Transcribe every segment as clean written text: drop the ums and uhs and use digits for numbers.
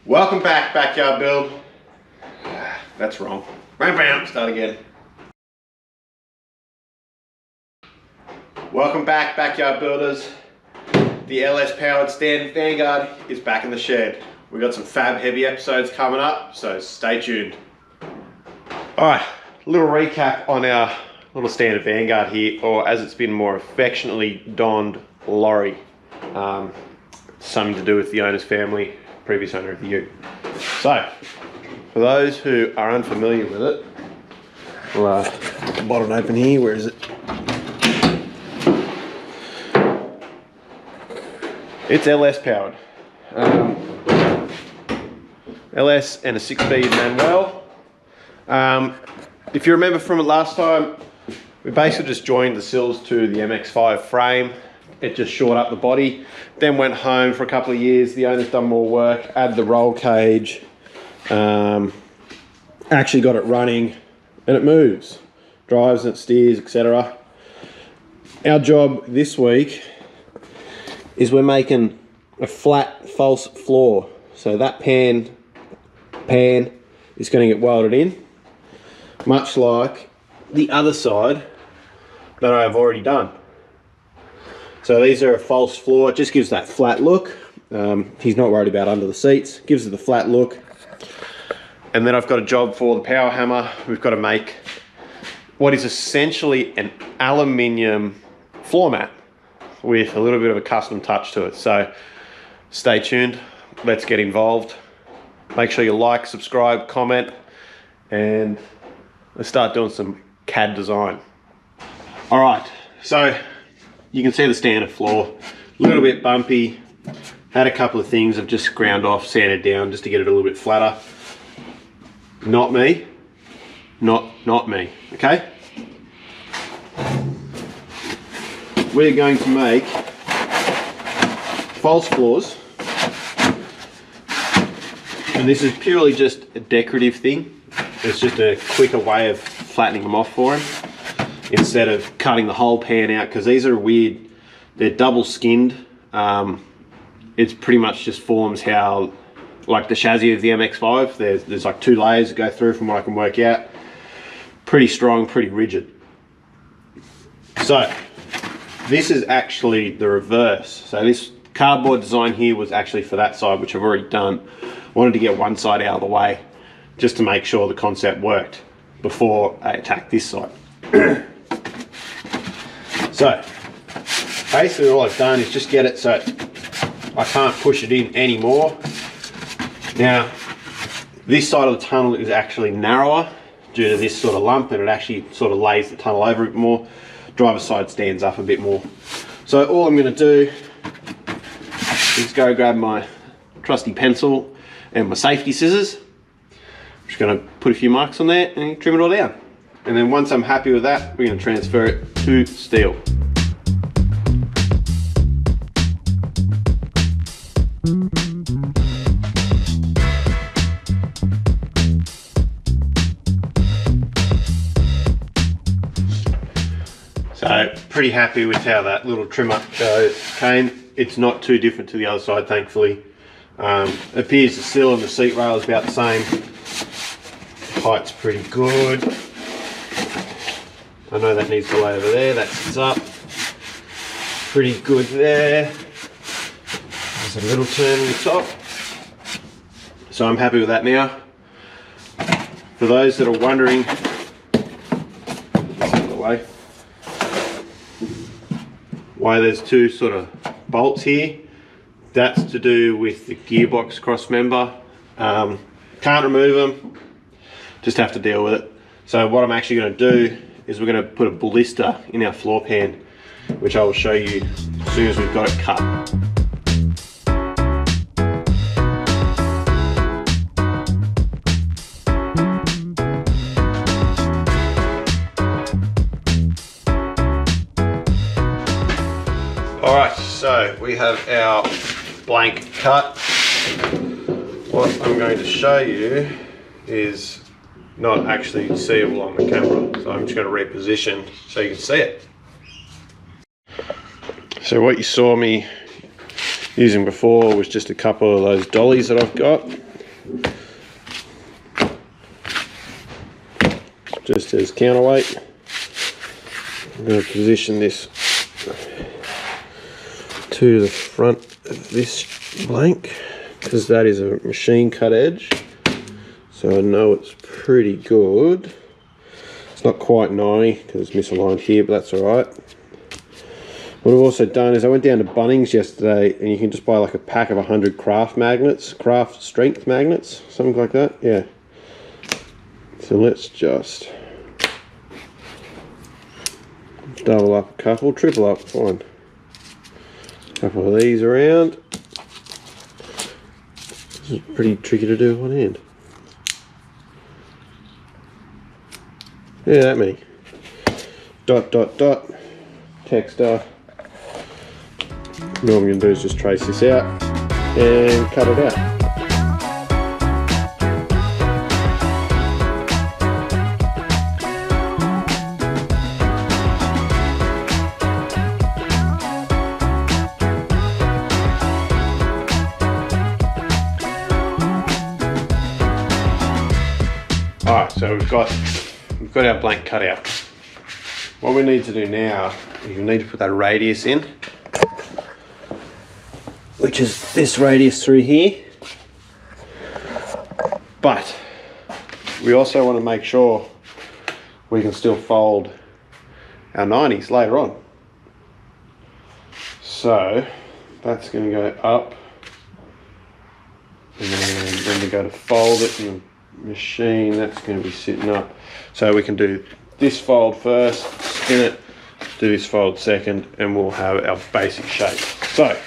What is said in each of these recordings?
Welcome back, Backyard Build. That's wrong. Bam, bam, start again. Welcome back, Backyard Builders. The LS powered stand Vanguard is back in the shed. We've got some fab heavy episodes coming up, so stay tuned. Alright, a little recap on our little standard Vanguard here, or as it's been more affectionately donned, lorry. Something to do with the owner's family, previous owner of the ute. So, for those who are unfamiliar with it, we'll get the bottom open here. Where is it? It's LS powered. LS and a 6-speed manual. If you remember from it last time, we basically just joined the sills to the MX-5 frame. It just shored up the body, then went home for a couple of years. The owner's done more work, added the roll cage, actually got it running, and it moves, drives and it steers, etc. Our job this week is we're making a flat false floor. So that pan is going to get welded in, much like the other side that I've already done. So these are a false floor. It just gives that flat look. He's not worried about under the seats. Gives it the flat look. And then I've got a job for the power hammer. We've got to make what is essentially an aluminium floor mat with a little bit of a custom touch to it. So stay tuned. Let's get involved. Make sure you like, subscribe, comment, and let's start doing some CAD design. All right, so you can see the standard floor, a little bit bumpy. Had a couple of things I've just ground off, sanded down just to get it a little bit flatter. Not me, not me, okay? We're going to make false floors. And this is purely just a decorative thing. It's just a quicker way of flattening them off for him, instead of cutting the whole pan out, because these are weird. They're double skinned. It's pretty much just forms how, like the chassis of the MX-5, there's like 2 layers that go through from what I can work out. Pretty strong, pretty rigid. So this is actually the reverse. So this cardboard design here was actually for that side, which I've already done. Wanted to get one side out of the way just to make sure the concept worked before I attack this side. So basically all I've done is just get it so I can't push it in anymore. Now this side of the tunnel is actually narrower due to this sort of lump, and it actually sort of lays the tunnel over a bit more. Driver's side stands up a bit more. So all I'm going to do is go grab my trusty pencil and my safety scissors. I'm just going to put a few marks on there and trim it all down. And then once I'm happy with that, we're going to transfer it to steel. So pretty happy with how that little trim up came. It's not too different to the other side, thankfully. It appears the sill and the seat rail is about the same. Height's pretty good. I know that needs to lay over there, that sits up. Pretty good there. There's a little turn on the top. So I'm happy with that now. For those that are wondering, this out of the way, why there's 2 sort of bolts here, that's to do with the gearbox cross member. Can't remove them, just have to deal with it. So what I'm actually going to do is we're going to put a blister in our floor pan, which I will show you as soon as we've got it cut. Alright, so we have our blank cut. What I'm going to show you is not actually seeable on the camera, so I'm just going to reposition so you can see it. So what you saw me using before was just a couple of those dollies that I've got. just as counterweight. I'm going to position this to the front of this blank because that is a machine cut edge, so I know it's pretty good. It's not quite 90 because it's misaligned here, but that's alright. What I've also done is I went down to Bunnings yesterday, and you can just buy like a pack of 100 craft magnets, craft strength magnets, something like that. Yeah. So let's just double up a couple, triple up, fine. A couple of these around. This is pretty tricky to do with one hand. Yeah, that many. Dot, dot, dot. Texter. All I'm going to do is just trace this out and cut it out. Alright, so we've got our blank cut out. What we need to do now is we need to put that radius in, which is this radius through here. But we also want to make sure we can still fold our 90s later on. So that's going to go up, and then when we go to fold it in the machine, that's going to be sitting up. So we can do this fold first, spin it, do this fold second, and we'll have our basic shape. So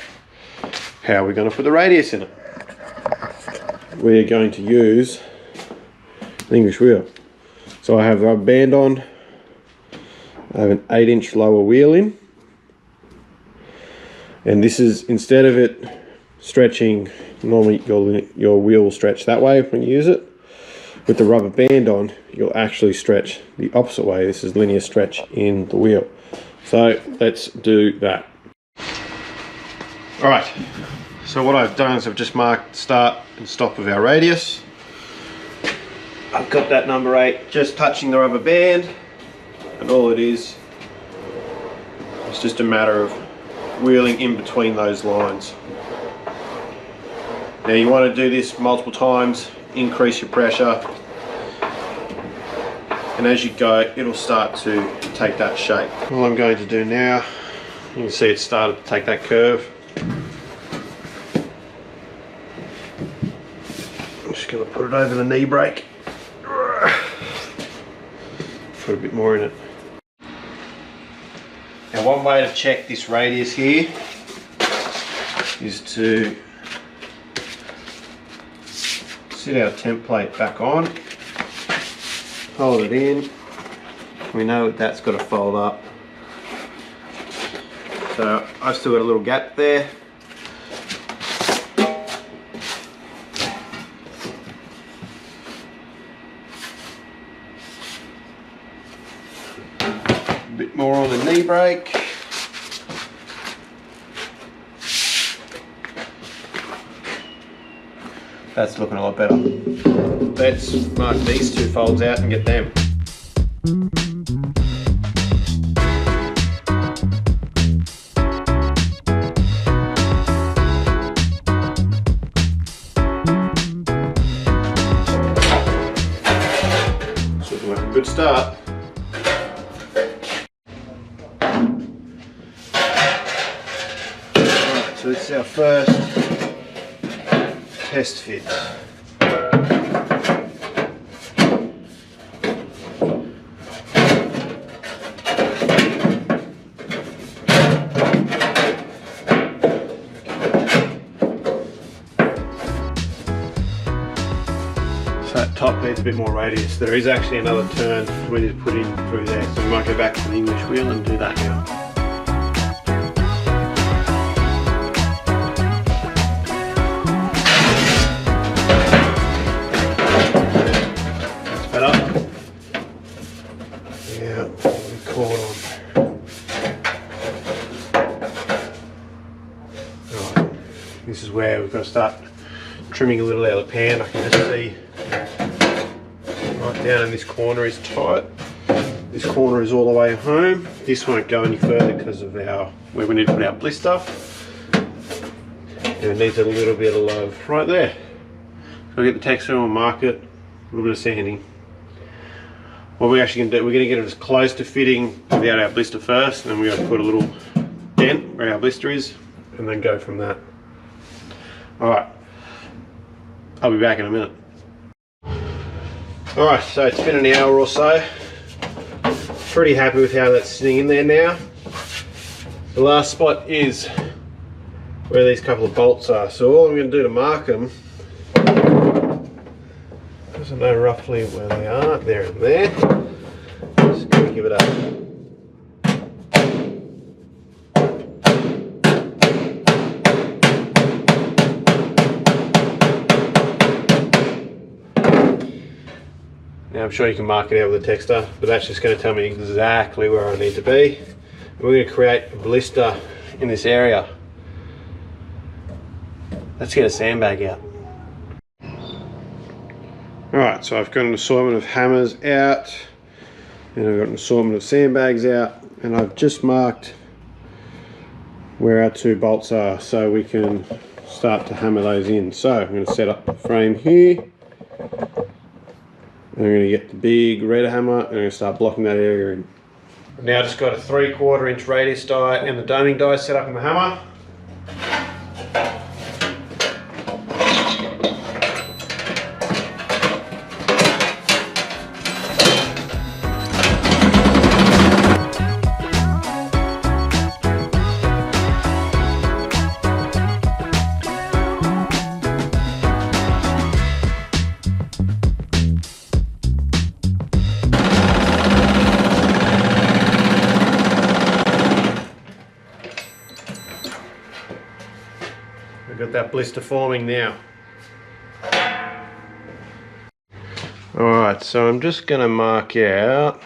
how are we going to put the radius in it? We are going to use an English wheel. So I have a rubber band on, I have an 8-inch lower wheel in, and this is, instead of it stretching, normally your wheel will stretch that way when you use it. With the rubber band on, you'll actually stretch the opposite way. This is linear stretch in the wheel. So let's do that. Alright, so what I've done is I've just marked start and stop of our radius. I've got that number 8 just touching the rubber band, and all it is it's just a matter of wheeling in between those lines. Now you want to do this multiple times, increase your pressure, and as you go it'll start to take that shape. All I'm going to do now, you can see it started to take that curve. I'm just going to put it over the knee brake, put a bit more in it. Now one way to check this radius here is to sit our template back on, hold it in. We know that's got to fold up. So I've still got a little gap there. A bit more on the knee brake. That's looking a lot better. Let's mark these two folds out and get them. It's looking like a good start. Alright, so this is our first test fit. So that top needs a bit more radius. There is actually another turn we need to put in through there, so we might go back to the English wheel and do that now. This is where we've got to start trimming a little out of the pan. I can just see Right down in this corner is tight. This corner is all the way home. This won't go any further because of where we need to put our blister. And it needs a little bit of love right there. So we'll get the texture and we'll mark it, a little bit of sanding. What we're actually going to do, we're going to get it as close to fitting without our blister first, and then we're going to put a little dent where our blister is, and then go from that. Alright, I'll be back in a minute. Alright, so it's been an hour or so. Pretty happy with how that's sitting in there now. The last spot is where these couple of bolts are. So all I'm going to do to mark them, because I know roughly where they are, there and there, just going to give it a Now I'm sure you can mark it out with a texter, but that's just going to tell me exactly where I need to be. And we're going to create a blister in this area. Let's get a sandbag out. Alright, so I've got an assortment of hammers out, and I've got an assortment of sandbags out, and I've just marked where our 2 bolts are so we can start to hammer those in. So I'm going to set up the frame here. I'm going to get the big red hammer and I'm going to start blocking that area in. I've now just got a 3/4 inch radius die and the doming die set up in the hammer. Got that blister forming now. Alright, so I'm just going to mark out,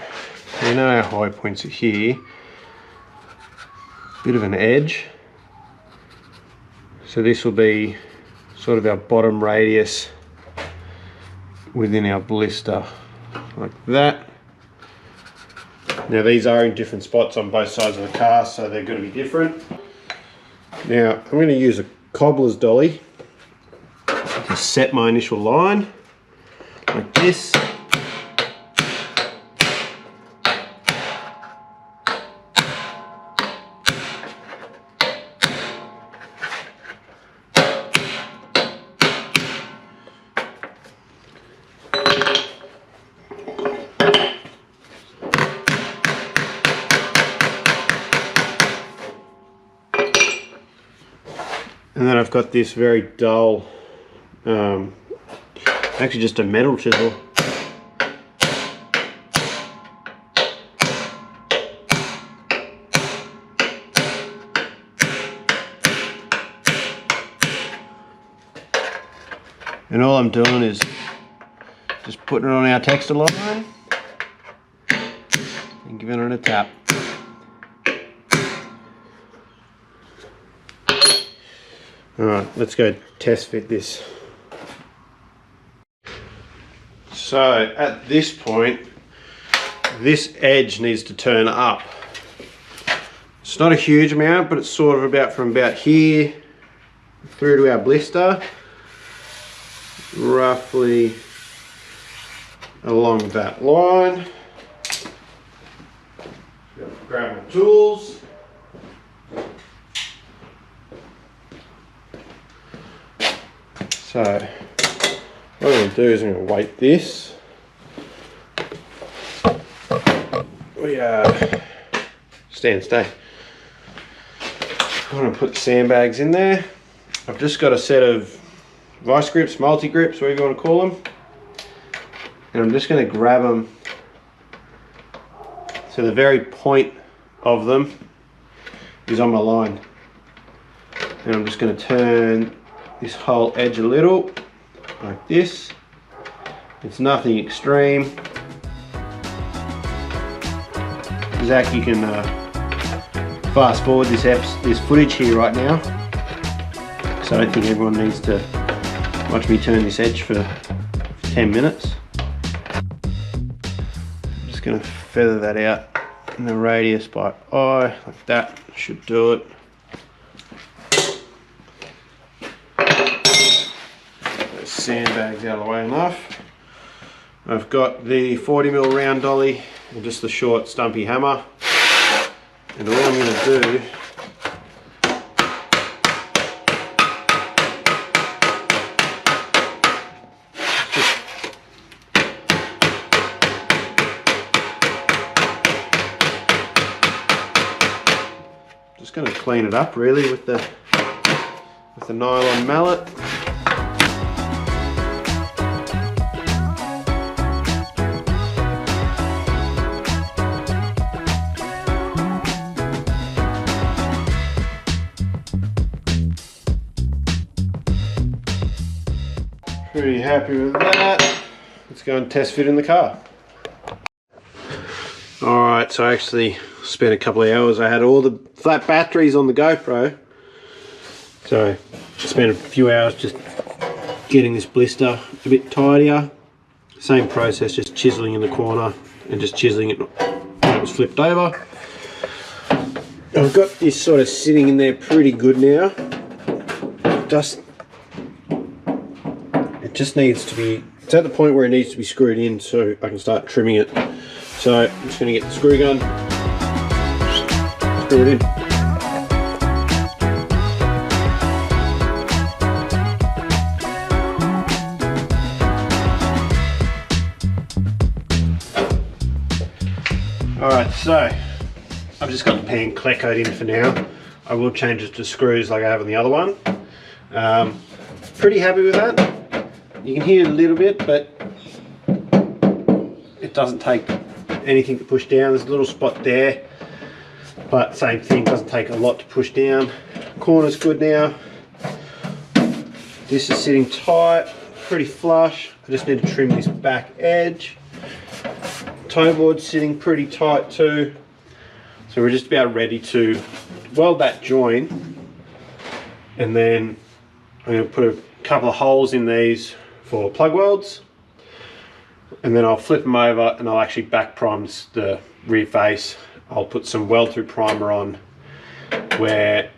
you know our high points are here, bit of an edge. So this will be sort of our bottom radius within our blister, like that. Now these are in different spots on both sides of the car, so they're going to be different. Now I'm going to use a cobbler's dolly to set my initial line like this. And then I've got this very dull, actually just a metal chisel. And all I'm doing is just putting it on our texture line and giving it a tap. Alright, let's go test fit this. So at this point, this edge needs to turn up. It's not a huge amount, but it's sort of about from about here through to our blister, roughly along that line. Grab my tools. So what I'm going to do is I'm going to weight this. We stay. I'm going to put the sandbags in there. I've just got a set of vice grips, multi grips, whatever you want to call them, and I'm just going to grab them so the very point of them is on my line, and I'm just going to turn this whole edge a little like this. It's nothing extreme. Zach, you can fast forward this footage here right now, so I don't think everyone needs to watch me turn this edge for 10 minutes. Just going to feather that out in the radius by eye, like that. Should do it. Those sandbags out of the way enough. I've got the 40mm round dolly and just the short stumpy hammer. And all I'm going to do just going to clean it up really with the nylon mallet. Pretty happy with that. Let's go and test fit in the car. Alright, so I actually spent a couple of hours. I had all the flat batteries on the GoPro. So I spent a few hours just getting this blister a bit tidier. Same process, just chiseling in the corner and just chiseling it when it was flipped over. I've got this sort of sitting in there pretty good now. It just needs to be, it's at the point where it needs to be screwed in so I can start trimming it. So I'm just going to get the screw gun, screw it in. Alright, so I've just got the pan cleccoed in for now. I will change it to screws like I have on the other one. Pretty happy with that. You can hear it a little bit, but it doesn't take anything to push down. There's a little spot there, but same thing, doesn't take a lot to push down. Corner's good now. This is sitting tight, pretty flush. I just need to trim this back edge. Toe board's sitting pretty tight too. So we're just about ready to weld that joint, and then I'm going to put a couple of holes in these for plug welds, and then I'll flip them over and I'll actually back prime the rear face. I'll put some weld through primer on where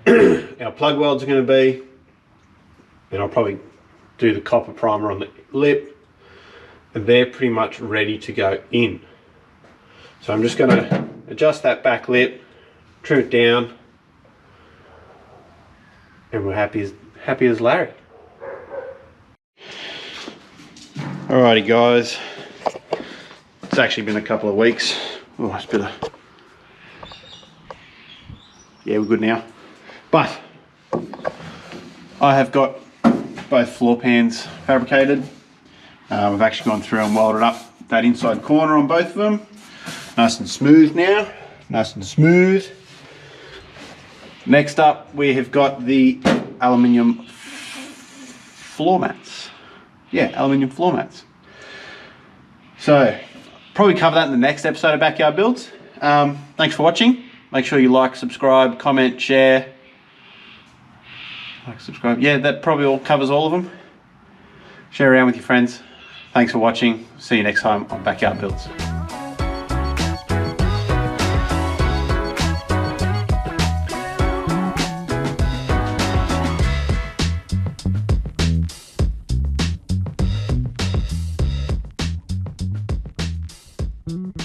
our plug welds are going to be, and I'll probably do the copper primer on the lip, and they're pretty much ready to go in. So I'm just going to adjust that back lip, trim it down, and we're happy as Larry. Alrighty guys, it's actually been a couple of weeks. Oh, it's better. Yeah, we're good now. But I have got both floor pans fabricated. We've actually gone through and welded up that inside corner on both of them. Nice and smooth now, nice and smooth. Next up, we have got the aluminium floor mats. Yeah, aluminium floor mats. So, probably cover that in the next episode of Backyard Builds. Thanks for watching. Make sure you like, subscribe, comment, share. Like, subscribe. Yeah, that probably all covers all of them. Share around with your friends. Thanks for watching. See you next time on Backyard Builds. Mm-hmm.